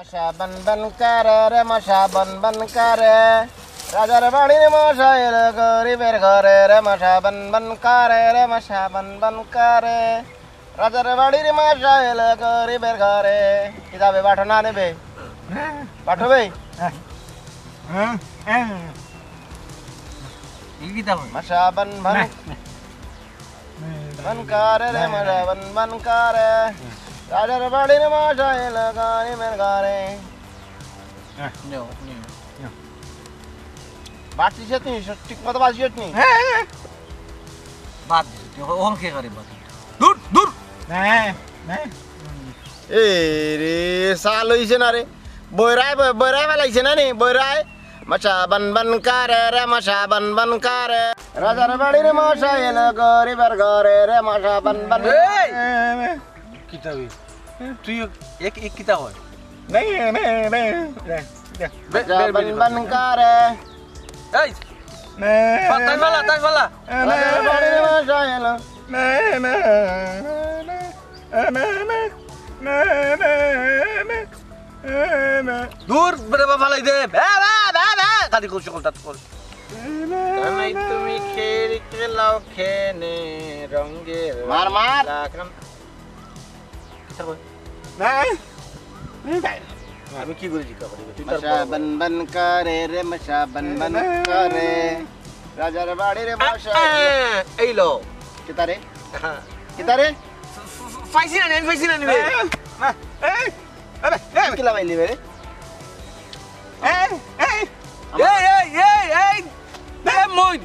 মশা বন বন করে রে মশা বন বন করে রাজার বাড়ির মশা এলো গরিবের ঘরে রে মশা বন বন করে রে মশা বন বন করে রাজার বাড়ির মশা এলো গরিবের ঘরে কি যাবে পাঠো না নেবে পাঠবে মশা বন বন বন করে রে মশা বন বন করে রাজার বাড়ির মশা এলো গরিবের ঘরে বাড়ছিস তুই ঠিক মতো বাজিস নি বাদ দিস ওখান কে করে বাদ দূর দূর এ রে সাল হইছে না রে বয়রায় বেলাইছে না নি বয়রায় মশা বন বন করে রে মশা বন বন করে রাজার বাড়ির মশা এলো গরিবের ঘরে রে মশা বন বন কিতাবি তুই এক কিতাব হয় মশা বন বন করে এই তাই বলা রাজার বাড়ির মশা এলো দূর বড় ভালাই দে কাদি কোন সকল তাত কর তাই তুমি খেলাও খেনে রঙের মার মার আমি কি করেছি কাবাডি মশা বন বন করে রে মশা বন বন করে রাজার বাড়ির মশা এই লো কিতারে কিতারে ফাইসি না নিবে কি লাগাইলি রে মই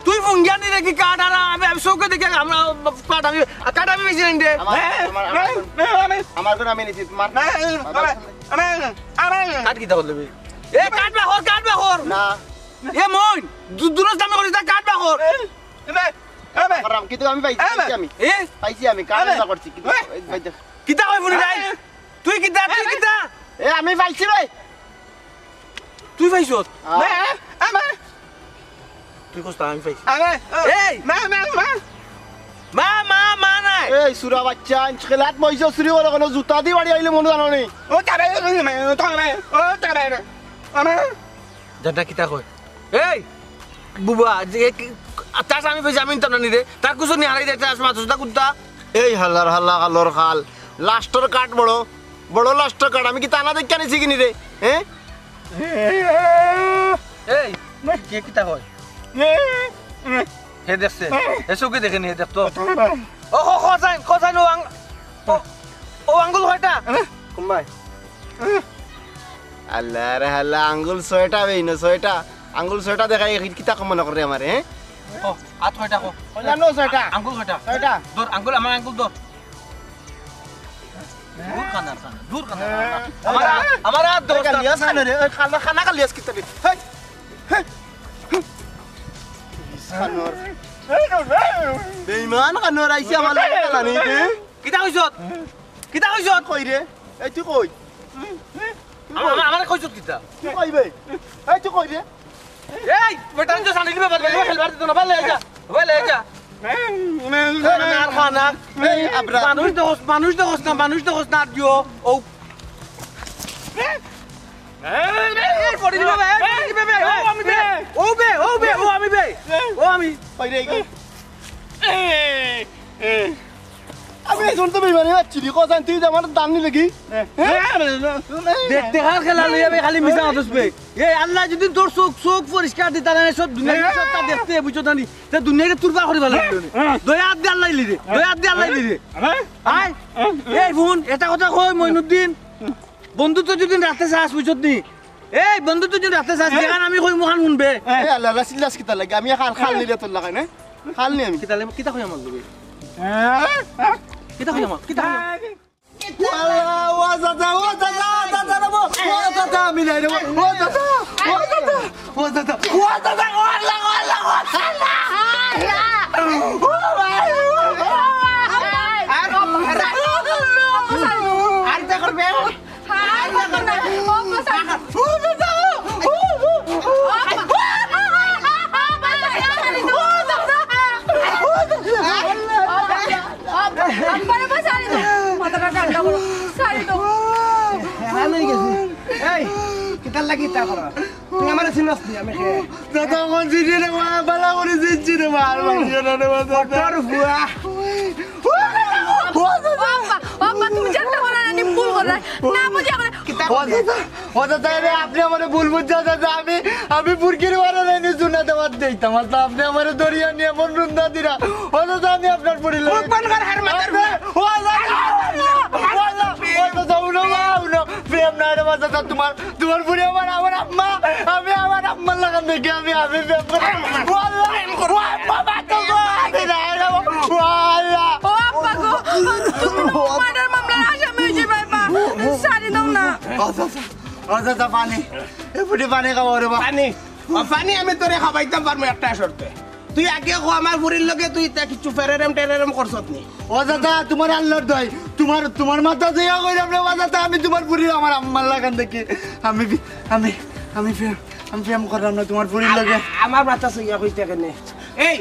তুই ফোন দেখি কাট আর আমি চৌকে দেখে আমরা কাট আমি বেশি নাই দে আমার কোন আমি নিছি তোমার কাট কি তাহলে এ কাট বা হর না এ মই দুরস দামে করি তা কাট বা হর করাম কিন্তু আমি পাইছি আমি কাজ না করছি কিন্তু কিতা কই বলি নাই তুই কিতা এ আমি পাইছি ভাই তুই পাইছত তুই কষ্ট আমি পাইছি এই মা নাই এই সুরা বাচ্চা খেলাত মইছো চুরি করে কোনো জুতা দি বাড়ি আইলে মনে জানো নি জানটা কিতা কই এই বুবা যে তার আমি পাইছি আমি তার নি রে তার কুছ নি হারাই দেখতে আসমা তোটা কুত্তা এই হাল্লা কালোর খাল লাস্টর কাট বড় লাস্টর কাট আমি কি তানা দেখ কেন শিখিনি রে হ্যাঁ এই কে কিতা কই হে দেখছে এসো কি দেখেনি হে দেখতো ও খোসাইন ও আঙ্গুল হয়টা কুম্বাই আল্লাহ রে হাল্লা আঙ্গুল ছয়টা বেইনো ছয়টা আঙ্গুল ছয়টা দেখাই কিতা কম মনে করে আমারে হ্যাঁ ও আত হয়টা কো জানো ছয়টা আঙ্গুল হয়টা ছয়টা দূর আঙ্গুল আমার আঙ্গুল দূর দূর কানা আমার দোস্ত কালিয়াস না রে খানা কালিয়াস কিতা রে হেই খানোর বেঈমান খানোর আইছে আমার লানি রে কিতা কইছত কই রে এই তুই কই আমার কইছত কিতা তুই কইবে এই তুই কই রে এই বেটান যে সানি লিবে বাদ খেলবার দিত না ভালো যা আর খানা এই আবরা মানুষ তো হোস না দিও ও পড়ি দিবে আমি কই রে কি আমি শুন তো বেঈমানি চিনি কোসান তুই আমার দান নি লাগি দেখতে খেলা লইয়া খালি মিছা আদস বে এই আল্লাহ যদি তোর চোখ পরিষ্কার দিতা না সব দুনিয়া সবটা দেখতে বুঝছো না নি তে দুনিয়াকে তুরবা করি ভালো দয়া দি আল্লাহ লিরে আয় এই বোন এটা কথা কই মইনুদ্দিন বন্ধু তো যদি রাতে চাস বুঝছত নি এই বন্ধু তো যদি রাতে চাস দেখান আমি কই মুখান শুনবে এই আল্লাহ রাসিলাস কিতা লাগে আমি খাল নিলে তোর লাগাই না খাল নি আমি কিতা কই আমার লগে কিতা কই Apa? কিতার লাগি তা কর তুই আমার চিনস নি আমি কে দাদা কোন জিনি রে মা বালা করে জিনি রে মা আর মারিও না রে মা তোর বুয়া বাবা তুমি জানতে পারো না নি ভুল করে না বুঝি করে ও দাদা রে আপনি আমারে ভুল বুঝছো দাদা আমি বুরকির মারা নেই জুনা দেওয়ার দেইতাম তো আপনি আমারে দরিয়া নিয়ে মন রুন্দা দিরা ও দাদা আমি আপনার পরিল কোন কর হার মাদার ও দাদা উনো প্রেম না রে দাদা তোমার পুরি আমার আম্মা আমি আমার আম্মার লাগান দেখি আমি প্রেম করি ওয়াল্লাহ বাবা তো আমি না রে ওয়াল্লাহ ও আপা গো তুমি মার্ডার মামলার আসামি হইছে বাবা সারি দাও না ও দাদা পানি এ পুরি পানি খাবো রে বাবা পানি আমি তোরে খাবাইতাম পারমু একটা শর্তে তুই আগে কো আমার বুড়ির লগে তুই তা কিছু টেরেরম করছত নি ও দাদা তোমার আল্লাহর দয় তোমার মাথা দেয়া কইরাম রে দাদা আমি তোমার পুরি আমার আম্মার লাগান দেখি আমি প্রেম করলাম না তোমার পুরির লগে আমার মাথা সইয়া কইতে কেনে এই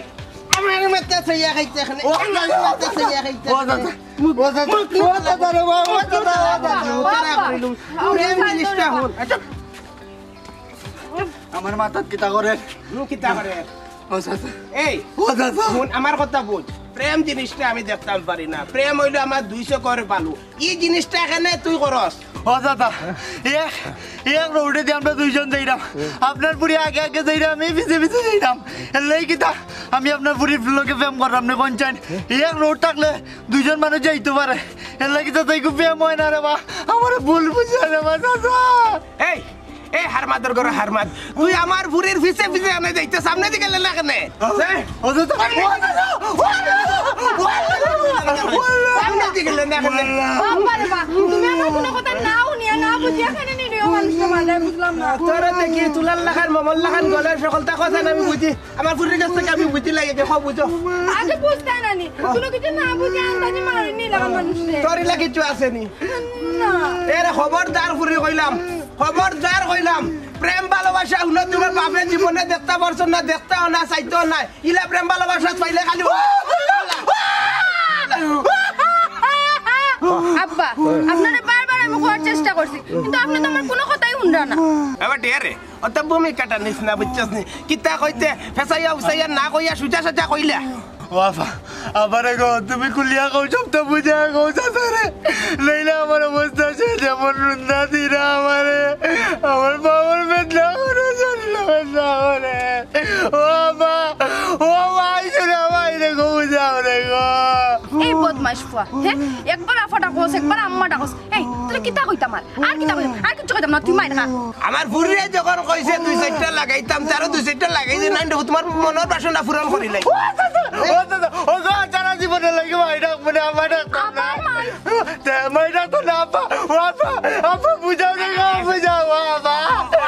আমার মাথা সইয়া কইতে কেনে ও মাথা সইয়া কইতে ও দাদা রে বাবা ও দাদা প্রেম জিনিসটা হল আমার মাথা কিতা করে কিতা করে ও দাদা এই ও দাদা আমার কথা বুঝ প্রেম জিনিসটা আমি দেখতাম পারি না প্রেম হইলো আমার 200 করে পালু এই জিনিসটা এখানে তুই করস ও দাদা এক রোডে দিয়ে আমরা দুইজন যাইলাম আপনার পুরি আগে যাইলাম আমি পিছে যাইলাম এলাই কিতা আমি আপনার পুরীর লোকে প্রেম করলাম না কোন চাই এক রোড থাকলে দুইজন মানুষ যাইতে পারে এলাই কিতা তাই খুব প্রেম হয় না রে বা আমার ভুল বুঝা রে বা দাদা এই হারমাদের ঘরে হারমাদ তুই আমার বুড়ির পিছে আনে যাইতে সামনে দিকে লেলা কেনে ও দাদা সামনে দিকে লেলা কেনে বাবা রে বাবা তুমি আমার কোনো কথা নাও নিয়া না বুঝি এখানে নিও মানুষটা মানে বুঝলাম না তোরে দেখি তুলার লাখান মমল লাখান গলের সকলটা কথা আমি বুঝি আমার বুড়ির কাছ থেকে আমি বুঝি লাগে যে সব বুঝো আগে বুঝতে না নি কোনো কিছু না বুঝি আন্দাজি মারি নি লাগা মানুষে তোর লাগি কিছু আছে নি না এরে খবরদার ফুরি কইলাম প্রেম ভালোবাসা উন্নত তোমার বাপের জীবনে দেখতে পারছো না দেখতেও না চাইতেও না ইলা প্রেম ভালোবাসা পাইলে খালি আব্বা আপনারে বারবার আমি করার চেষ্টা করছি কিন্তু আপনি তো আমার কোনো কথাই শুনরা না এবার ঢেরে অত ভূমি কাটা নিস না বুঝছস নি কিতা কইতে ফেসাইয়া উসাইয়া না কইয়া সুজা সাজা কইলা বাবা আমারে গো তুমি কুলিয়া কও সব তো বুঝা গো সাথে লইলা আমার অবস্থা সে যেমন রুন্দা দিরা আমার বাবার বেদনা করে জানলো না রে ও মা আইসুরা মাইরে গো বুঝাও রে গো এই বদমাশ ফুয়া হ্যাঁ একবার আফাটা কোস একবার আম্মাটা কোস এই তুই কিতা কইতাম আর কিতা কইতাম আর কিছু কইতাম না তুই মাইর খা আমার বুড়িয়ে যখন কইছে 2-4টা লাগাইতাম তারও 2-4টা লাগাই যে নাই তোমার মনের বাসনা পূরণ করিলাই ও গো যারা জীবনে লাগে মাইরা মানে আমার মাইরা তো না আপা বুঝাও রে গো বুঝাও বাবা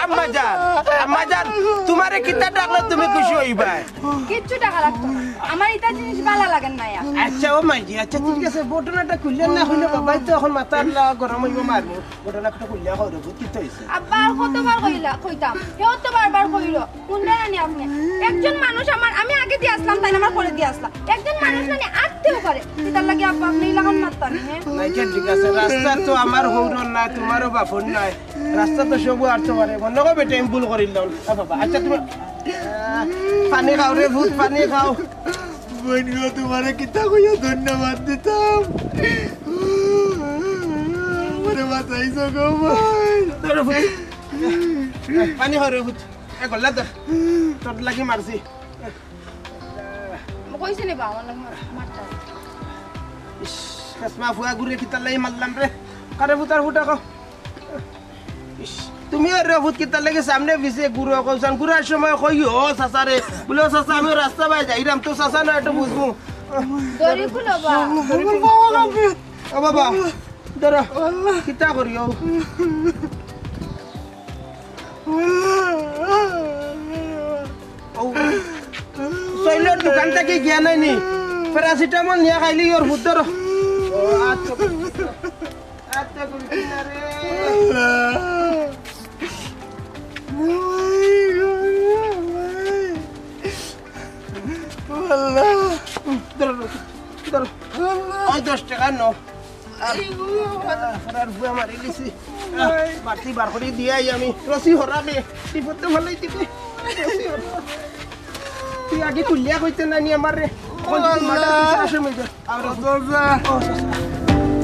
আম্মা জান তোমারে কিতা ডাকলে তুমি খুশি হইবা কিচ্ছু টাকা লাগতো না। আমার এটা জিনিস ভালো লাগে না ইয়া আচ্ছা ও মাইজি আচ্ছা ঠিক আছে ঘটনাটা খুললেন না হইলে বাবাই তো এখন মাথার গরম হইব মারবো ঘটনাটা খুললে হবে কি হইছে আব্বা আর কতবার কইতাম হেও তো বারবার কইল শুনলেন না আপনি একজন মানুষ আমি আগে দিয়ে আসলাম তাই আমার পরে দিয়ে আসলাম একজন মানুষ না আত্মীয় করে তার লাগে আব্বা আপনি লাগান মারতাম হ্যাঁ নাইকে ঠিক আছে রাস্তা তো আমার হৌরন না তোমারও বাপন নাই রাস্তা তো সবু আর তো পারে বন্ধ করবে টেম্পুল করিল দাও বাবা আচ্ছা তুমি পানি খাও রে ভূত পানি খাও বোন গো তোমারে কিতা কইয়া ধন্যবাদ দিতাম আমারে বাঁচাইছো গো ভাই পানি খাও রে ভূত এ গল্লা তোর লাগি মারছি কইছে নে বাবা লাগে মারতা কসমা ফুয়া ঘুরে কি তালাই মারলাম রে কারে ভূতার ফুটা কও তুমি রে ভূত কি তার লাগে সামনে বিছে গুরু কইছান গুরার সময় কই ও সাসারে বলে সাসা আমি রাস্তা বাই যাইরাম তো সাসা না একটু বুঝবো দড়ি খুলো বা ও বাবা ধরো কিতা করিও ও সইলের দোকান থেকে গিয়া নাই নি প্যারাসিটামল নিয়ে খাইলি ওর ভূত ধরো ও আচ্ছা আচ্ছা গুরু রে ধরো 10 টাকা নো আর বুয়া মারি লিছি বাতি বার করে দিয়ে আমি রসি হরাবে বিপদে ভালোই দিবে তুই আগে কুলিয়া কইতে না নি আমারে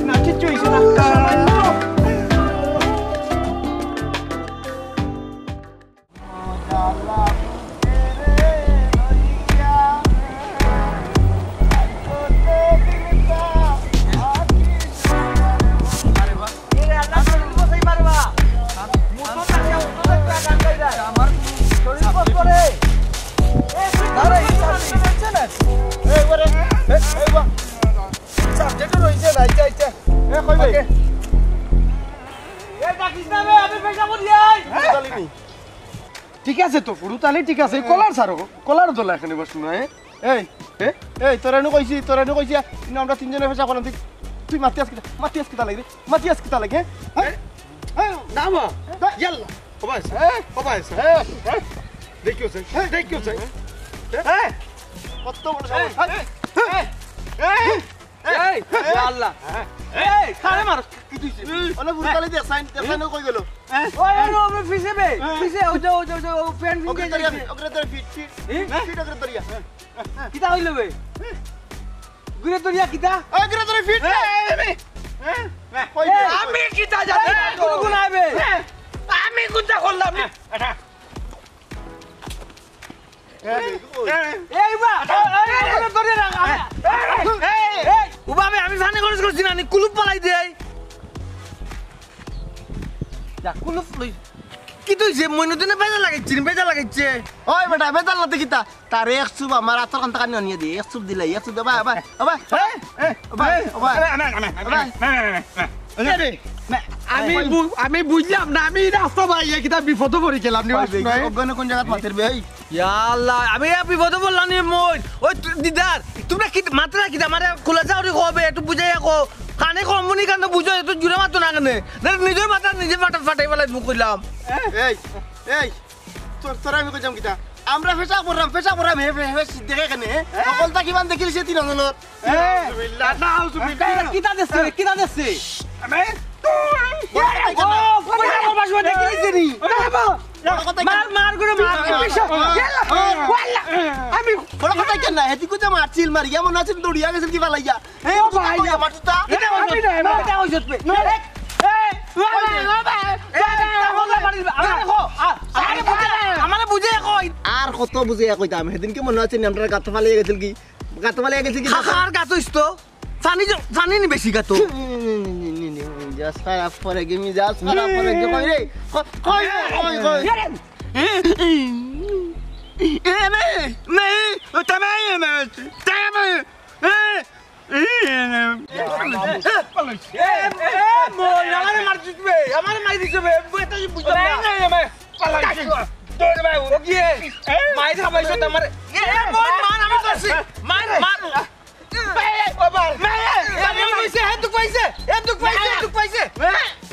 না কিচ্ছু হইছে না ঠিক আছে তো পুরো তাহলে ঠিক আছে কলার ছাড়ো কলার দোলা এখানে বসুন এই এই তোরানো কইছি আমরা তিনজনে ফেসা করলাম তুই মাতিয়াস কিতা লাগে মাতিয়াস কিতা লাগে হ্যাঁ নামা ইয়াল্লা কবাইস দেখিও চাই কত বড় এই আল্লাহ এই খারে মার কি তুইছে ওলা বুরকালে দে সাইন কই গেল ওই নো আমরা ফিসে ও যাও ফ্রেন্ড ওকে তরিয়া ফিট ওকে তরিয়া কিতা হইলো বে গুরে তরিয়া কিতা ওকে তরিয়া ফিট আমি কিতা জানি কোন আইবে আমি কোনটা করলাম না এই বা ওকে তরিয়া রাখ এই উবা আমি জানি করছি না কুলুপ পালাই দেই যা কুলুপ লই কি তুই যে মইনদিনে বেজা লাগাইছে ওই বেটা বেদাল না দেখিতা তার এক সুব আমার আতর কান্তা কানি নিয়ে দে এক সুব দিলে এক সুব বাবা আমি বুঝলাম না আমি রাস্তা বাইয়া কিতা বিপদ পড়ে গেলাম নি অজ্ঞান কোন জায়গা মাতের বে এই ইয়া আল্লাহ আমি বিপদ বললাম নি মই ওই দিদার তোমরা কি মাত্রা কি আমারে খোলা যাওরি হবে একটু বুঝাইয়া কো কানে কমনি কান বুঝো তো জুরে মাতো না কানে নিজের মাথা নিজে ফাটাই ফেলাই মুখ কইলাম এই তোরা আমি কইতাম কিতা আমরা ফেসা পড়রাম হে দেখে কেনে সকলটা কিমান দেখিলছে তিন জনের বিসমিল্লাহ নাউজুবিল্লাহ কিতা দেছে আমি মার করে আমি বড় কথা কেন না হেতি কুতে মারছিল মারি এমন আছে দড়িয়া গেছিল কি ভালাইয়া এই ভাই মারতুতা এটা হইছে আর কত বুঝে কইতাম সেদিন কি মনে আছে আমরা গাত ফালিয়ে গেছিল কি খাখার গাত হইতো পানি নি বেশি গাত জাস খারাপ পরে গেমি জাস খারাপ পরে গে কই রে কই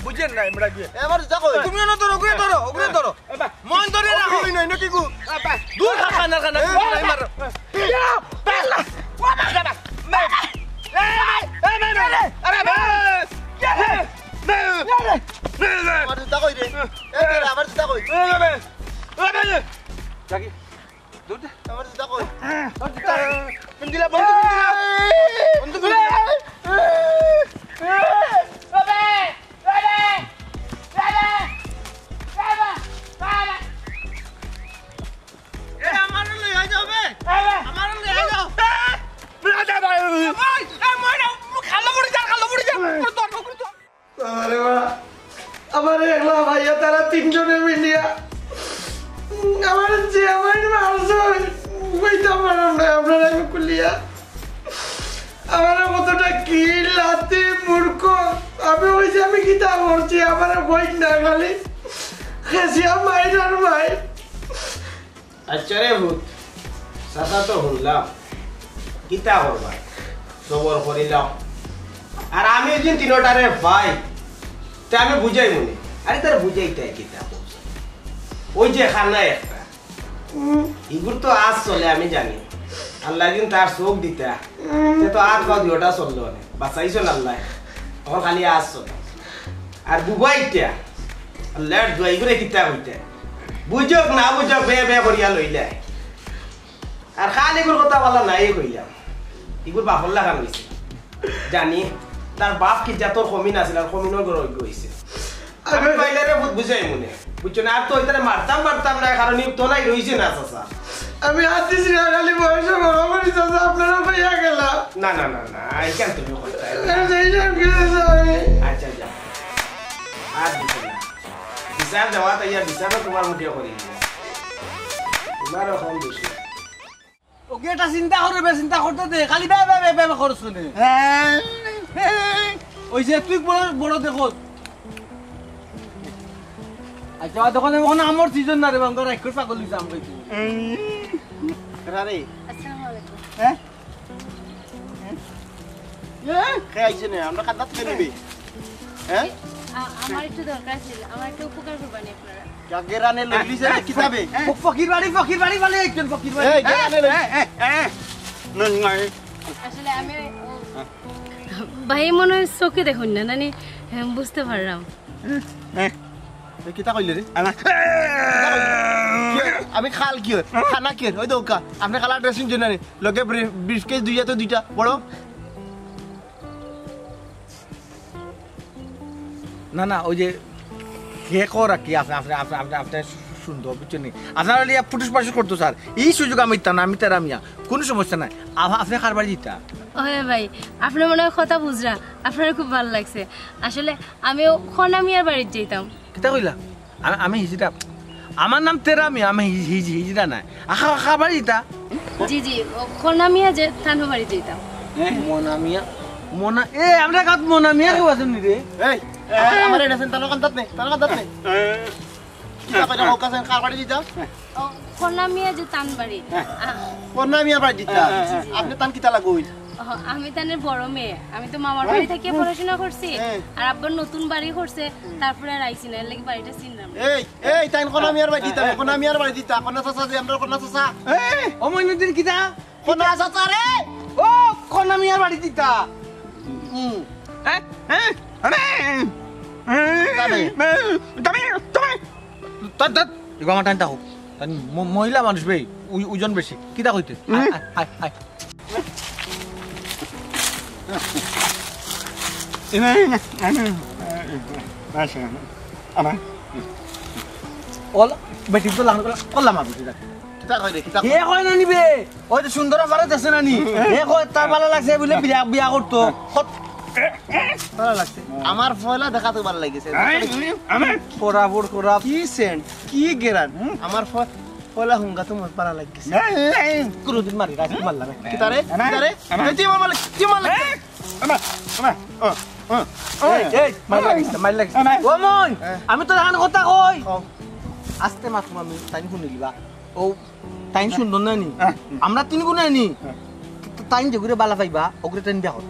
বুঝেন না আমরা গিয়ে এবার যাকো তুমি না ধরো ওগুলো ধরো মন ধরে রাখো কই নাই নাকি গো দূর খানা মার আমার জুতা কই রে আমার জুতা কই জাকি দূর দে আমার জুতা কই পিন্দিলা বন্ধু আমার একলা ভাইয়া তারা তিনজনে মিলিয়া আমার যে আমার মারছে কইতাম পারলাম না আপনারা আমি কুলিয়া আমার কতটা কি লাতি মূর্খ আমি হয়েছে আমি গীতা করছি আমার বই না খালি খেসিয়া মাইর আর মাই আচ্ছা রে ভূত সাথা তো শুনলাম গীতা করবা সবর করিলাম আর আমি ওই তিনটারে ভাই তা আমি বুঝাই মনে আরে তার বুঝাইতে গীতা ওই যে খানা একটা এগুলো তো আজ চলে আমি জানি আল্লাহ দিন তার চোখ দিতা তো আজ বা দুটা চললো বাঁচাইছো আল্লাহ ও খালি আসছো আর বুবাইটা লেট দুই করে কিতা হইতে বুঝক না বুঝক বে বে করিয়া লইলে আর খালি গুর কথা বলা নাই কইলাম ইগুর বাপর লাগান হইছে জানি তার বাপ কি জাতর কমিন আছিল আর কমিনর ঘর হইছে আমি বাইলারে বুঝাই মনে বুঝছো না আর তো ওইটারে মারতাম না কারণ তো নাই রইছে না চাচা আমি আছি খালি বয়স বড় করি চাচা আপনারা ভাইয়া গেলা না না না না আই কেন তুমি কথা আচ্ছা যা আর দিছে না বিচার দেওয়া তাই আর বিচারও তোমার মুখে করি তোমারও কম বেশি ওকে এটা চিন্তা করবে চিন্তা করতে দে খালি বে বে বে বে করছ নে ওই যে তুই বড় বড় দেখো আচ্ছা দেখো এখন আমার সিজন না রে বাঙ্গা রাইখর পাগল হইছে আম কইছি আরে আসসালামু আলাইকুম হ্যাঁ কে আইছে না আমরা কাদাত কে নিবি হ্যাঁ আমার একটু দরকার ছিল আমার একটু উপকার করবেন আপনারা গেরানে লইলিছে কিতাবে ফকির বাড়ি বলে একজন ফকির বাড়ি এই গেরানে লই আসলে আমি ভাই মনে হয় চোখে দেখুন না নানি বুঝতে পারলাম কিতা কইলে রে আমি খাল কি খানা কি ওই দৌকা আপনি খালা ড্রেসিং জন্য লগে ব্রিফকেস দুইটা বড় না না ওই যে কে করা কি আপনি সুন্দর বুঝছেন আপনার ফুটুস পাশুস করতো স্যার এই সুযোগ আমি তা না আমি তার আমিয়া কোনো সমস্যা নাই আপনি কার বাড়ি দিতা ওহে ভাই আপনার মনে হয় কথা বুঝরা আপনার খুব ভালো লাগছে আসলে আমিও খনামিয়ার বাড়িতে যেতাম কিতা কইলা আমি হিজিটা আমার নাম তেরামি আমি হিজিটা নাই কার বাড়ি দিতা জি জি খনামিয়া যে থানো বাড়িতে যেতাম মনা এ আমরা কাত মনামিয়া কেউ আছেন নি রে এই আমার এটা সেন তানো কান্দাত নেই কিতা কইরা হোকা সেন কার বাড়ি দিতা ও খনামিয়া যে তান বাড়ি কোনা মিয়া বাড়ি দিতা আপনি তান কিতা লাগুই আমি তানের বড় মেয়ে আমি তো মামার বাড়ি থেকে পড়াশোনা করছি আর আব্বার নতুন বাড়ি করছে তারপরে আর আইছি না এর লাগি বাড়িটা চিনলাম এই তাইন কোনা মিয়ার বাড়ি দিতা কোনা মিয়ার বাড়ি দিতা কোনা চাচা যে আমরা কোনা চাচা ও মইনুদ্দিন কিতা কোনা চাচা রে ও খনামিয়ার বাড়ি দিতা মহিলা মানুষ বে ওজন বেশি কিতা কইতে বেটি তো করলাম আমি কিতা কই রে কিতা হে কয় না নিবে ওই যে সুন্দর পারে দেশে না নি হে কয় তার ভালো লাগছে বলে বিয়া করতো ভালো লাগছে আমার ফয়লা দেখাতে ভালো লাগিছে কোরাপুর কোরা কি সেন্ট কি গেরান আমার ফয়লা হুঙ্গা তো মত ভালো লাগিছে কোনদিন মারি রাখি মার লাগে কিতা রে তুই মার আমি তো এখন কথা কই আস্তে মাত আমি তাই শুনিলিবা ও তাই সুন্দর না নি আমরা তিন গুণ নি তাই যে ঘুরে বালা পাইবা ওগুলো টাইম দেখো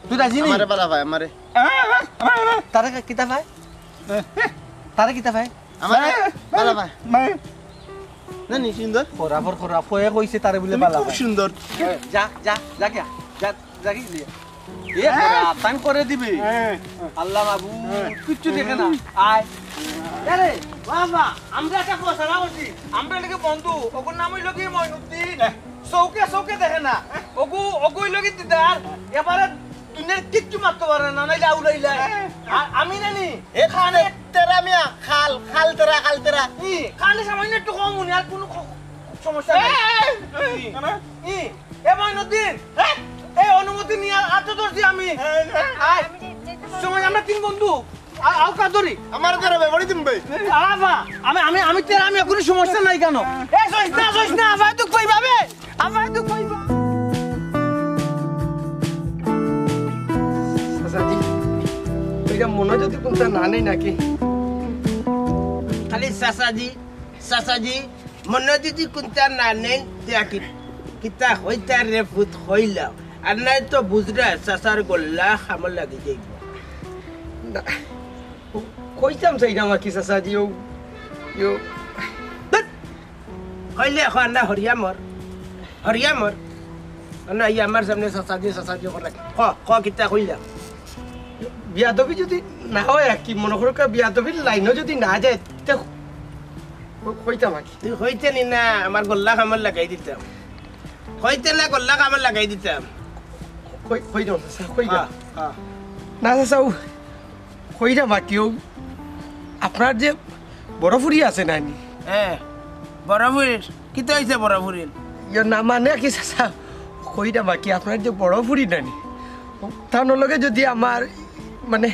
তুই রাজি নি আমারে বালা ভাই আমারে তারে কিতা ভাই তারে কিতা ভাই আমারে বালা ভাই না নি সুন্দর খরা ফয়ে কইছে তারে বলে বালা খুব সুন্দর যা কি লিয়ে এ খরা তাই করে দিবে আল্লাহ বাবু কিচ্ছু দেখে না আয় আরে বাবা আমরা একটা কথা বলছি আমরা লাগে বন্ধু ওর নাম হইল কি মইনুদ্দিন চৌকে দেখে না ওগুই লগে দিদার এবারে দুনিয়ার কিচ্ছু মারতে পারে না নাইলে আউলাইলা আর আমি নানি এখানে তেরা মিয়া খাল তেরা ই খালি সামান্য একটু কম উনি আর কোনো সমস্যা নেই এ মইনুদ্দিন এই অনুমতি নিয়ে আজ ধরছি আমি সময় আমরা তিন বন্ধু আও কাদরি আমার ধরে বড়ি দিমবে আবা আমি তেরা আমি কোনো সমস্যা নাই কেন এ সইস না আবার তুই কইবা বে আবার তুই কইবা চাচাজি ওইটা মনে যদি কোনটা না নেই নাকি খালি চাচাজি মনে যদি কোনটা না নেন কিতা হইতা রে ফুট হইলা আর নাই তো বুঝরা চাচার গল্লা খামল লাগি যাইব কইতাম চাই না কি চাচাজি ও হইলে না হরিয়ামর না ই আমার সামনে চাচাজি করে খ কিতা হইলা বিয়াদবি যদি না হয় আর কি মনে করো বিয়াদবির লাইনও যদি না যায় তে কইতাম আর কি তুই হইতে নি না আমার গল্লা কামড় লাগাই দিতাম হইতে না গল্লা কামড় লাগাই দিতাম কই দাও কই দাও না চাও কই দাম আর কেউ আপনার যে বড় ফুরি আছে নানি হ্যাঁ বড়পুরীর কি তো হয়েছে বড়পুরীর ইয়ে না মানে কি চাচা কই দাম আর কি আপনার যে বড় ফুরি নানি তার লগে যদি আমার মানে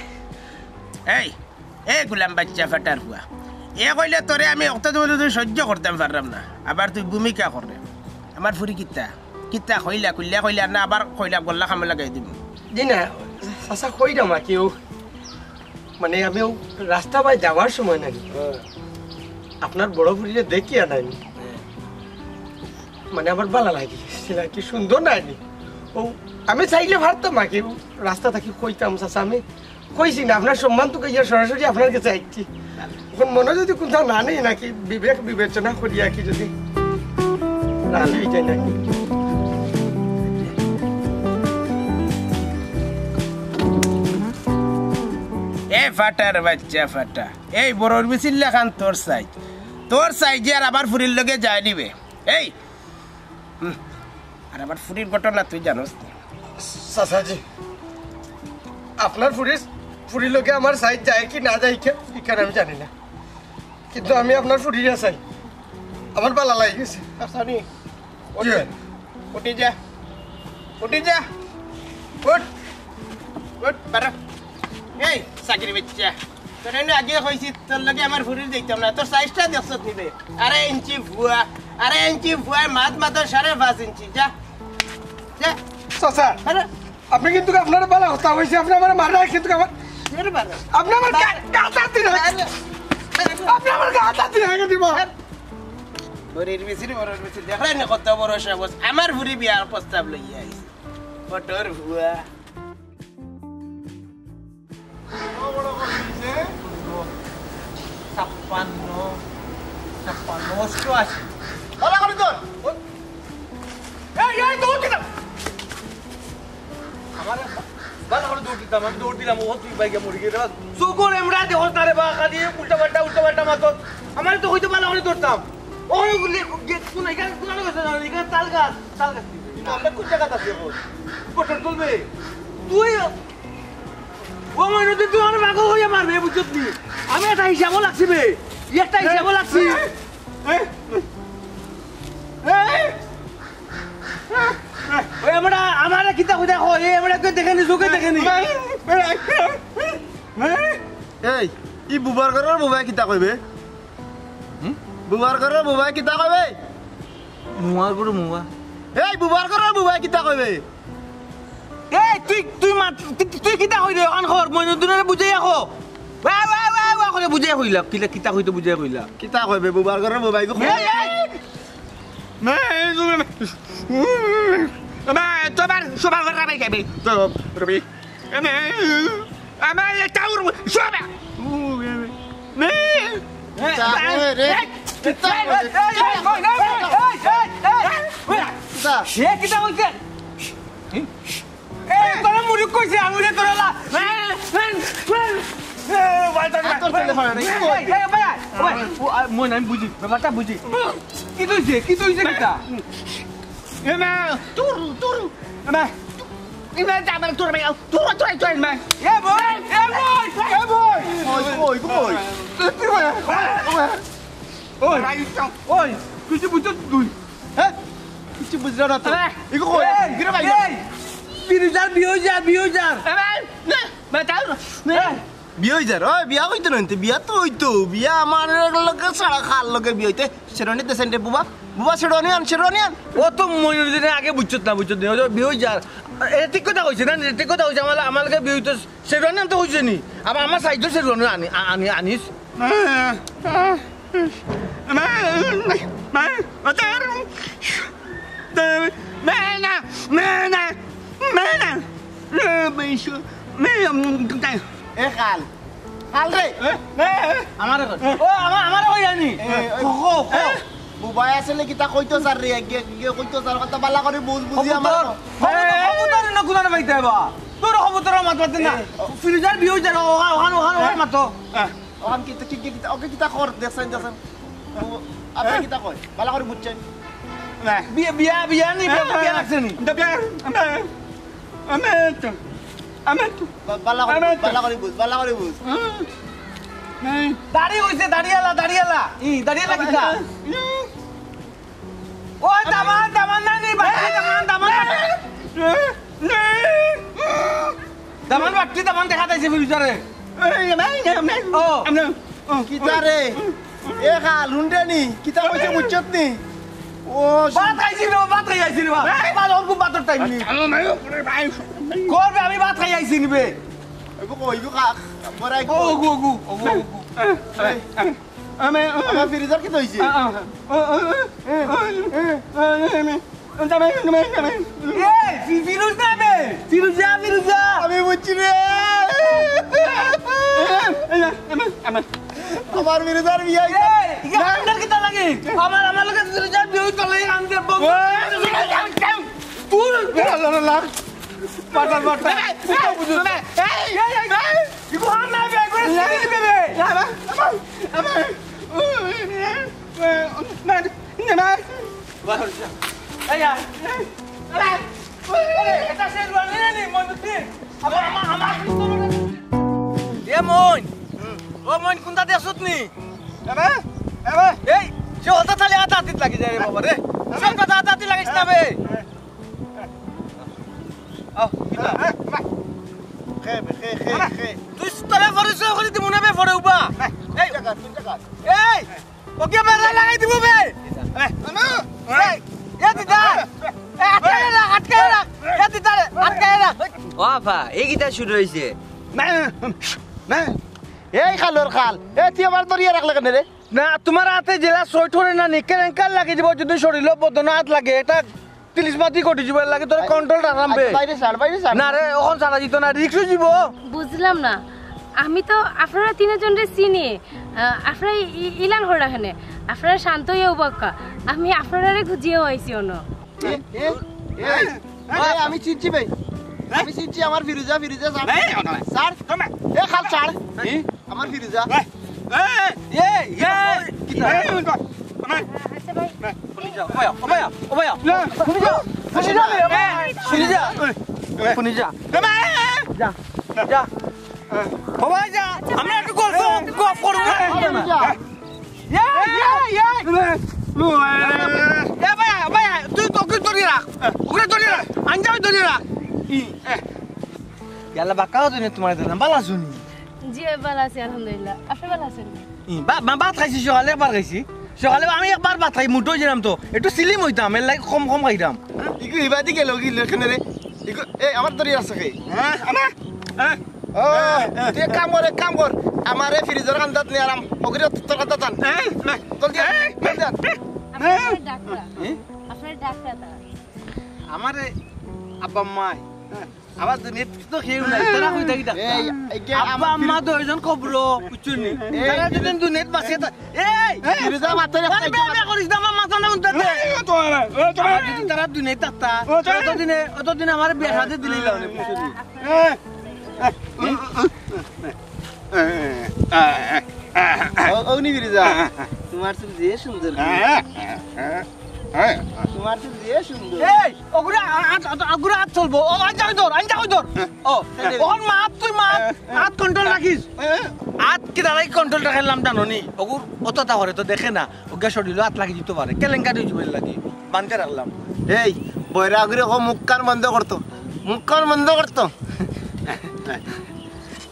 এই গুলাম বাচ্চা ফাটার হুয়া এ কইলে তোরে আমি অত তুই সহ্য করতাম পারলাম না আবার তুই ভূমিকা করে আমার ফুরি কিতা কিতা কইলা কইলা কইলা না আবার কইলা গল্লা খামে লাগাই দিব জি না চাচা কই দাম আর কেউ মানে আমি রাস্তা বাই যাওয়ার সময় নানি আপনার বড় ফুরিরে দেখিয়া নানি মানে আমার ভালো লাগে সেটা কি সুন্দর নানি ও আমি চাইলে ভাবতাম আর কি রাস্তা থাকি কইতাম চাচা আমি কইছি না আপনার সম্মান তো কইয়া সরাসরি আপনার কাছে আইছি এখন মনে যদি কোথাও না নেই নাকি বিবেক বিবেচনা করিয়া কি যদি না নেই যায় নাকি এই ফাটার বাচ্চা ফাটা এই বড়র বিচিল্লা খান তোর সাইজে আর আবার ফুরির লগে যায় নিবে এই আর আবার ফুরির ঘটনা তুই জানোস না চাচাজি আপনার ফুরির লোকে আমার সাইজ যায় কি না যায় এখানে আমি জানি না কিন্তু আমি আপনার ফুরিয়া চাই আমার ভালো লাগে গেছে সানি উঠি যা উঠ বারা এই চাকরি বাচ্চা তোর আগে কইছি তোর লগে আমার ফুরির দেখতাম না তোর সাইজটা দেখছত নিবে আরে ইঞ্চি ভুয়া মাত 5.5 ইঞ্চি যা যা চাচা আরে আপনি কিন্তু আপনার ভালো কথা হয়েছে আপনি আমার মারা কিন্তু আমার আপনি আমার গাঁথা দিন আপনি আমার গাঁথা দিন আগে দিব বরের মিছিল দেখলেন না কত বড় সাহস আমার ভুরি বিয়ার প্রস্তাব লইয়া আইছে ফটোর ভুয়া দৌড় দিলাম ও তুই বাইকে মরে গেলে চোখর এমরা দেখো তারে বা খালি উল্টা পাল্টা মাতো আমার তো হইতে পারলে আমি দৌড়তাম ওই কোন এখানে কোন এখানে তাল গাছ আমরা কোন জায়গা আছে পটল তুলবে তুই ও মনে তুই আমার বাগো হইয়া মারবে বুঝছত নি আমি একটা হিসাবও লাগছি বে একটা হিসাবও লাগছি ওই আমরা কিতা কইতা কই আমরা কে দেখেনি চোখে দেখেনি এই ই বুবার ঘরের বুবাই কিতা কইবে বুবার ঘরের বুবাই কিতা কইবে মুয়া গরু মুয়া এই বুবার ঘরের বুবাই কিতা কইবে এই তুই কিতা কইরে অন খর মইন দুনারে বুঝাই আখো ওয়া করে বুঝাই কইলা কিতা কইতে বুঝাই কইলা কিতা কইবে বুবার ঘরের বুবাই কো তোমার সবার ঘর রাবে যাবে তো রবি আমার টাউর সবা কিতা কইছে এই তোরা মুড়ি কইছে আমি রে তোরা মই নাম বুঝি ব্যাপারটা বুঝি কি তুইছে কিতা Turu. Ama. Ina dapat turu mai. Turu mai. boy. কই Oi. Oi. কিছু বুঝছ তুই হ্যাঁ কিছু বুঝলা না তো ইগো কই গিরা ভাই বিয়োজার বিয়ে হই যার ওই বিয়া হইতো না বিয়া তো হইতো বিয়া আমার লগে সারা খাল লগে বিয়ে হইতে শেরওয়ানি দেন রে বুবা শেরওয়ানি আন ও তো মইনুর দিনে আগে বুঝছত না বিয়োজার ঠিক কথা কইছে না ঠিক কথা কইছে আমার লগে বিয়ে হইতো শেরওয়ানি তো কইছে নি আমার সাইজের শেরওয়ানি আনিস এ খাল রে আমার কই জানি বুবাই আসলে কিতা কইতো স্যার রে কইতো স্যার কথা বালা করে বুঝি আমার খবর না কোনা পাইতে বা তোর খবর তোর মাত পাতে না ফিরুজার বিয়ে হয়ে যাবে ওখান মাতো ওখান কি কি ওকে কিতা কর দেখছেন আপনি কিতা কয় ভালো করে বুঝছেন বিয়া নি বিয়া লাগছে নি ভালো করে বুঝ দাড়ি হইছে দাড়িয়ালা দাড়িয়ালা কিতা ওই দামান নাই ভাই দামান বাটি দামান দেখা যাইছে ফিরুজারে কিতা রে এ খাল হুন্ডে নি কিতা কইছে বুঝছত নি ও ভাত খাইছি রে ভাত অল্প ভাতর টাইম নি করবে আমি ভাত খাই আইছি নিবে কইবো খা বড়াই ওগু আমার ফ্রিজার কি হইছে ফিরুজা আমি বুঝছি রে আমার ফ্রিজার বিয়ে কিতা লাগে আমার লগে ফিরুজা বিয়ে চলে আমি দেব তুই বাটার বুঝু ইকো হান না বে করে সিবি বে মইন কোনটা দেছত নি এই যে হতা তালে আতাতি লাগি যায় রে বাবা রে সব কথা আতাতি লাগিস না বে আও কিতা খে তুই তোরা ফরিস করে দিমু না বে ফরে উবা এই এই ওকে বেলা লাগাই দিব বে এই এ দিদা আটকে রাখ এ দিদা আটকে রাখ ও আফা এই গীতা শুরু হইছে এই খালোর খাল এ তুই আমার দরিয়া রাখলে কেন রে না তোমার হাতে জেলা সই ঠরে না নি কেন লাগে যাব যদি শরীর বদনা হাত লাগে এটা তিলিশ মাটি কোটি যাব লাগে তোর কন্ট্রোল রাখলাম বে বাইরে ছাড় না রে ওখন সারা দিত না রিক্স যাব বুঝলাম না আমি তো আপনারা তিনজন রে চিনি আপনারা ইলান হল রাখেনে আপনারা শান্ত হয়ে উবাক্কা আমি আপনারারে খুঁজিয়ে হইছি অন আমি চিনছি ভাই আমি চিনছি আমার ফিরুজা স্যার এ খাল ছাড় আমার ফিরুজা আমরা একটু গল্প করবো তুই তোকে ধরে রাখ ওকে ধরে রাখ আঞ্জামে ধরে রাখ ইয়ালা বাক্কা হতো না তোমার দাদা ভালো আছো নি জি ভালো আছি আলহামদুলিল্লাহ আপনি ভালো আছেন ভাত খাইছি সকালে একবার খাইছি সকালে আমি একবার ভাত খাই মুঠো যেলাম তো একটু সিলিম হইতাম এর লাগে কম খাইতাম ইকু ইবাদি গেল কি লেখনে রে ইকু এই আমার দরিয়া আছে কে ও তুই কাম কর আমার এই ফ্রিজের কান্দাত নি আরাম ওগরে তোর কান্দাত আন চল দিয়া আপনার ডাক্তার আমার আব্বা মা আবার নেট তো খেউ নাই তারা কই থাকি এই আব্বা আম্মা তো একজন কবর বুঝছনি তারা যদি দু নেট বাসে এই ফ্রিজের মাথায় বে করিস না আমার মাথা না উঠতে দে যদি তারা দু নেট থাকতা অতদিনে আমার বিয়ে সাথে দিলেই লাও না বুঝছনি অগ্নি ফ্রিজা তোমার চুল যে সুন্দর তোমার চুল যে সুন্দর এই ওগুলা হাত চলবো ও আঞ্জা হই ধর ও ওর মাত তুই হাত কন্ট্রোল রাখিস হাত কি দাঁড়াই কন্ট্রোল রাখলাম জানি ওগুর অতটা করে তো দেখে না ওকে শরীর হাত লাগি দিতে পারে কেলেঙ্কারি জীবন লাগি বানতে রাখলাম এই বয়রা আগুরে মুখ কান বন্ধ করতো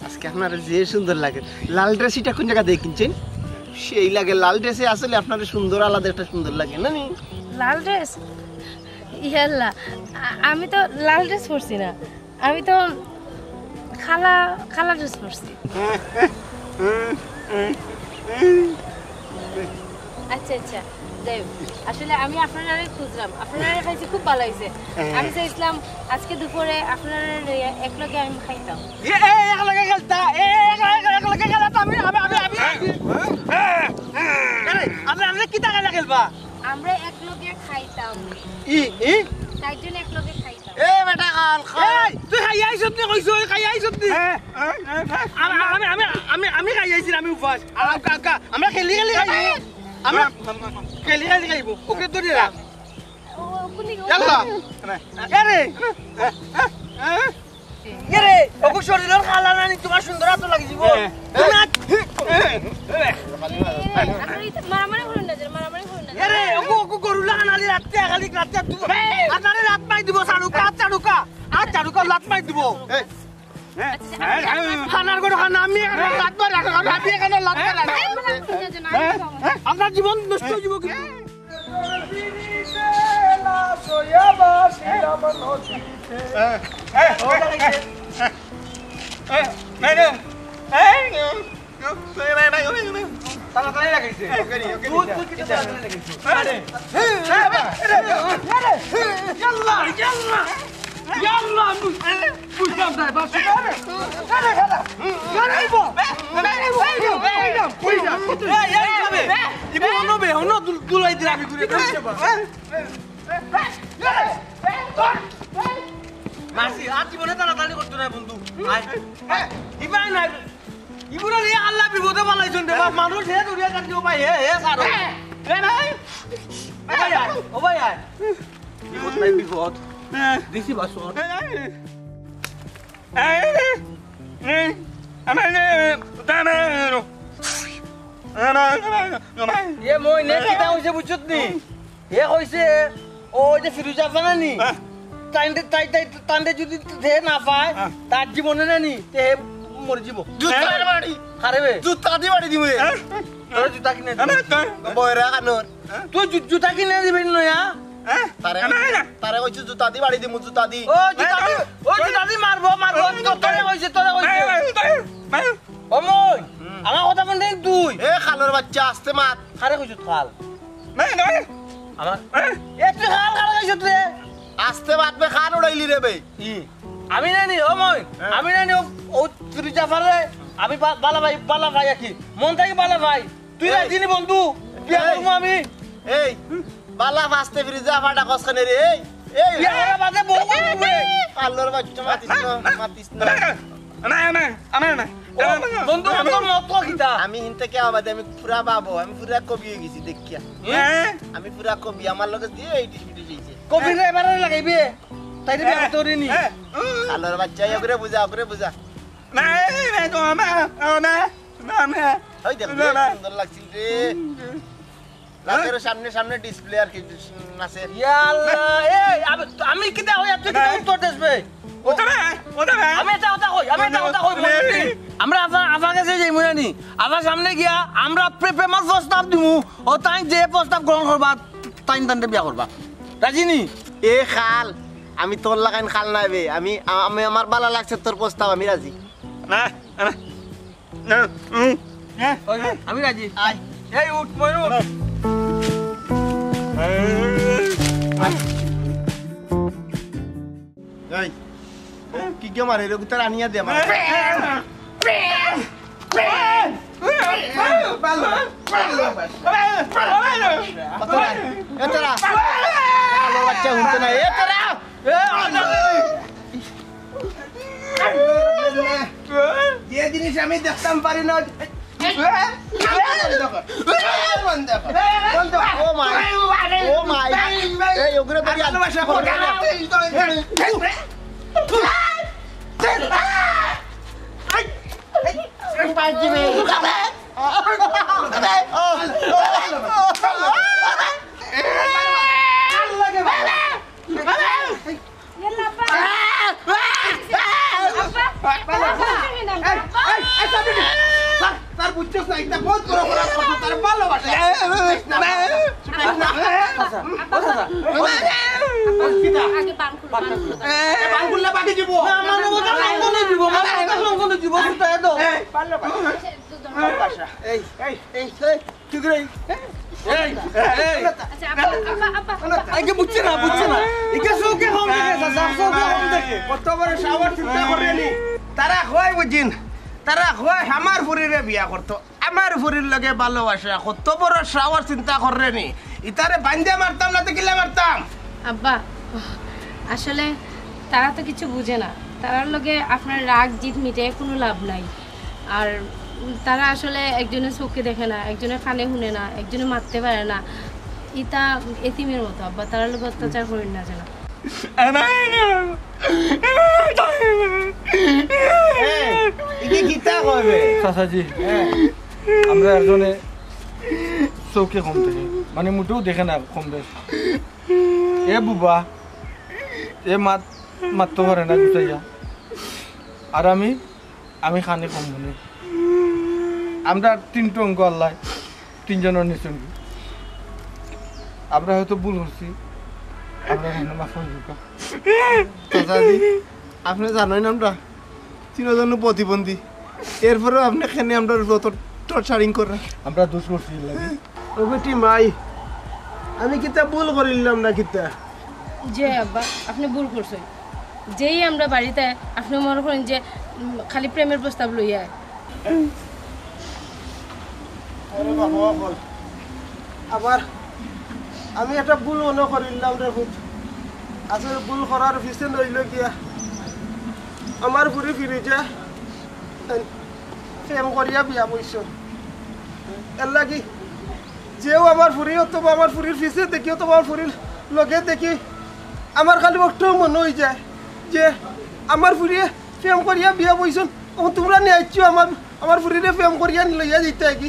আজকে আপনার যে সুন্দর লাগে লাল ড্রেস এটা কোন জায়গা দিয়ে কিনছেন সেই লাগে লাল ড্রেসে আসলে আপনার সুন্দর আলাদা একটা সুন্দর লাগে না লাল ড্রেস ইয়াল্লা আমি তো লাল ড্রেস পরছি না আমি তো খালা ড্রেস পরছি আচ্ছা যাই আসলে আমি আপনারা খুঁজলাম আপনারা খাইছি খুব ভালো হয়েছে আমি চাইছিলাম আজকে দুপুরে আপনারা একলগে আমি খাইতাম একলগে খেলতা একলগে খেলাতা আমি কিতা খেলা খেলবা আমরা একলগে খাইতাম চারজন একলগে খাইতাম এ বেটা খাল তুই খাই আইছ আইছত নি কইছো খাই আইছত নি আমি খাই আইছি আমি উপাস কাকা আমরা খেলি খেলি খাইবো আমরা খেলি খেলি খাইবো ওকে তো দিরা ইয়াল্লা আরে আরে ওকে শরীরের খালা না নি তোমার সুন্দর তো লাগি দিব মারামারি করুন না মারামারি করুন না আরে ওকে গরু লাগানালি রাতে খালি রাতে তুমি আপনারে লাত মাই দিব চাড়ুকা লাত মাই দিব খানার গরু খানা আমি লাত মার রাখা ভাবি এখানে লাত মার আপনার জীবন নষ্ট হয়ে যাব কি তাড়াতাড়ি লাগাইছে মাসি আর জীবনে তাড়াতাড়ি করতো না বন্ধু ইবাই নাই ইবুরা রে আল্লাহ বিপদে পালাইছন দে মানুষ হে দুরিয়া কাট দিও ভাই হে সারো হে নাই ও ভাই আয় বিপদ নাই বিপদ দিছি বাসন এ মই নে কিটা হইছে বুঝছত নি হে কইছে ও যে ফিরুজা বানানি তাইতে যদি দে না পায় তার জীবনে নানি তে মরে যাব জুতার বাড়ি খারেবে জুতা দি বাড়ি দিমু তোর জুতা কিনে বয়রা কানোর তুই জুতা কিনে দিবি নয়া তারে কইছো জুতা দি বাড়ি দিমু জুতা দি ও জুতা দি মারবো তোরে কইছে ও মই আমার কথা বন্ধে তুই এ খালোর বাচ্চা আসতে মাত খারে কইছো খাল আমার এ তুই খাল কইছো তুই আসতে মাতবে খান উড়াইলি রে বে আমি নানি ও মই আমি নানি ও ফিরুজা ফারে আমি বালা ভাই আকি মন থাকি বালা ভাই তুই রাজিনি বন্ধু বিয়া করবো আমি এই বালা ফাস্তে ফিরিজা ফাটা কসখানে রে এই বিয়া করার বাদে বউ করবে খালোর বাচ্চা মাতিস না বন্ধু তোর মত কিতা আমি হিনতে কে আবাদে আমি পুরা বাবু আমি পুরা কবি হয়ে গেছি দেখিয়া আমি পুরা কবি আমার লগে দিয়ে এই ডিসপিটি যাইছে কবি রে এবারে লাগাইবে তাইরে বিয়া তোরে নি খালোর বাচ্চা ওগরে বুঝা ওই দেখ সুন্দর লাগছিল রে রাতের সামনে ডিসপ্লে আর কি নাচে ইয়াল্লা এই আমি কিটা হই তুই কিটা উত্তর দেসবে আমি এটা কথা কই আমরা আফা কাছে যাই মুরানি আফা সামনে গিয়া আমরা প্রেমের প্রস্তাব দিমু ও তাই যে প্রস্তাব গ্রহণ করবা তাই তান্তে বিয়া করবা রাজিনি এ খাল আমি তোর লাগাইন খাল নাই বে আমি আমার বালা লাগছে তোর প্রস্তাব আমি রাজি আমি রাজি এই উঠ ময়ূর এই কি কে মারে রে গুতার আনিয়া দে আমার এতরা আলো বাচ্চা হুনতে না এতরা যে জিনিস আমি দেখতাম পারি না ও মাই এই ওগুলো তো ভালোবাসা করে তার বুঝছো না এটা বহুত বড় কথা তার ভালোবাসা আগে বান খুললে বাকি দিব মানবতা লঙ্ঘনে দিব সুতা এত ভালোবাসা এই কি করে আচ্ছা আপা আগে বুঝছে না একে সৌকে কম দেখে সৌকে কম দেখে কত বড় সাওয়ার চিন্তা করেনি তারা হয় বুঝিন তারা হয় আমার ফুরিরে বিয়া করতো আমার ফুরির লগে ভালোবাসা কত বড় সাওয়ার চিন্তা করেনি ইতারে বান্ধে মারতাম না তো কিলে মারতাম আব্বা আসলে তারা তো কিছু বুঝে না তারার লগে আপনার রাগ জিত মিটে কোনো লাভ নাই। আর তারা আসলে একজনের চোখে দেখে না, একজনের কানে শুনে না, একজনে মারতে পারে না। ইটা এতিমের মতো আব্বা, তারার লগে অত্যাচার করেন না যেন। চাচাজি আমরা একজনে চৌকে কম থাকে, মানে মোটেও দেখে না কম বেশ। এ বুবা এ মারতে পারে না গুছাইয়া, আর আমি খানে কম মনে। আমরা 3টা অঙ্ক আল্লাহ 3জনের নিচে। আমরা হয়তো ভুল করছি, আমরা মাফ করে দিবা। চাচাজি আপনি জানেন আমরা 3জন প্রতিবন্ধী, এরপরেও আপনি এখানে আমরা যত টর্চারিং করেন। আমরা দোষ করছি লাগে ও বেটি মাই আমি কিতা ভুল করিলাম না কিতা? যে আব্বা আপনি ভুল করছেন। যেই আমরা বাড়িতে আপনি মনে করেন যে খালি প্রেমের প্রস্তাব লইয়া আবার আমি একটা ভুল মনে করিলাম রে ভূত। আসলে ভুল করার পিছনে রইল গিয়া আমার ঘুরি ফিরি যে প্রেম করিয়া বিয়া বইস। এর লাগি যেও আমার ফুরি অথবা আমার ফুরির পিছে দেখি অথবা আমার ফুরির লগে দেখি আমার খালি একটু মনে হয়ে যায় যে আমার ফুরিয়ে প্রেম করিয়া বিয়া বইছন। তোমরা নিয়ে আইছো আমার ফুরিরে প্রেম করিয়া লইয়া দিতে কি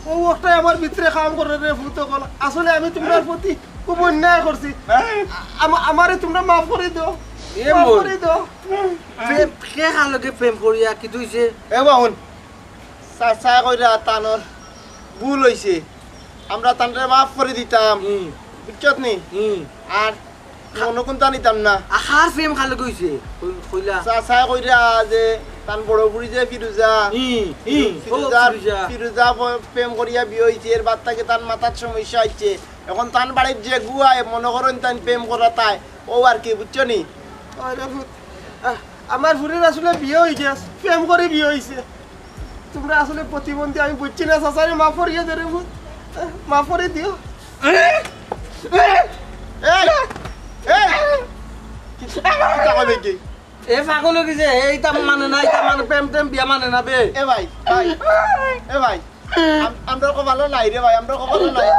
ও ওটাই আমার ভিতরে কাম করে রে ভূত। আসলে আমি তোমার প্রতি খুব অন্যায় করছি, আমারে তোমরা মাফ করে দাও, মাফ করে দাও। কে খান লগে প্রেম করিয়া কি তুইছে? এ বাহুন চাচা কইরা তানোর ভুল হইছে, আমরা তানরে মাফ করে দিতাম বুঝছত নি। আর মনে কোনটা নিতাম না। আহার প্রেম খান লগে হইছে কইলা চাচা কইরা যে তান বড় বুড়ি যে ফিরুজা প্রেম করিয়া বিয়ে হয়েছে, এর বাদ থেকে তার মাথার সমস্যা হচ্ছে। এখন তান বাড়ির যে গুয়ায় মনে করেন তান প্রেম করা তাই ও আর কি বুঝছো নি। আমার ফুরির আসলে বিয়ে হয়েছে, প্রেম করে বিয়ে হয়েছে। তোমরা আসলে প্রতিবন্ধী আমি বুঝছি না। চাচারে মাফ করিয়া দে রে ভূত, মাফ করে দিও। এ পাগল গেছে এইটা মানে না, এটা মানে প্রেম টেম বিয়া মানে না বে। এ ভাই ভাই এ ভাই আমরা ভালো নাই রে ভাই, আমরা ভালো নাই।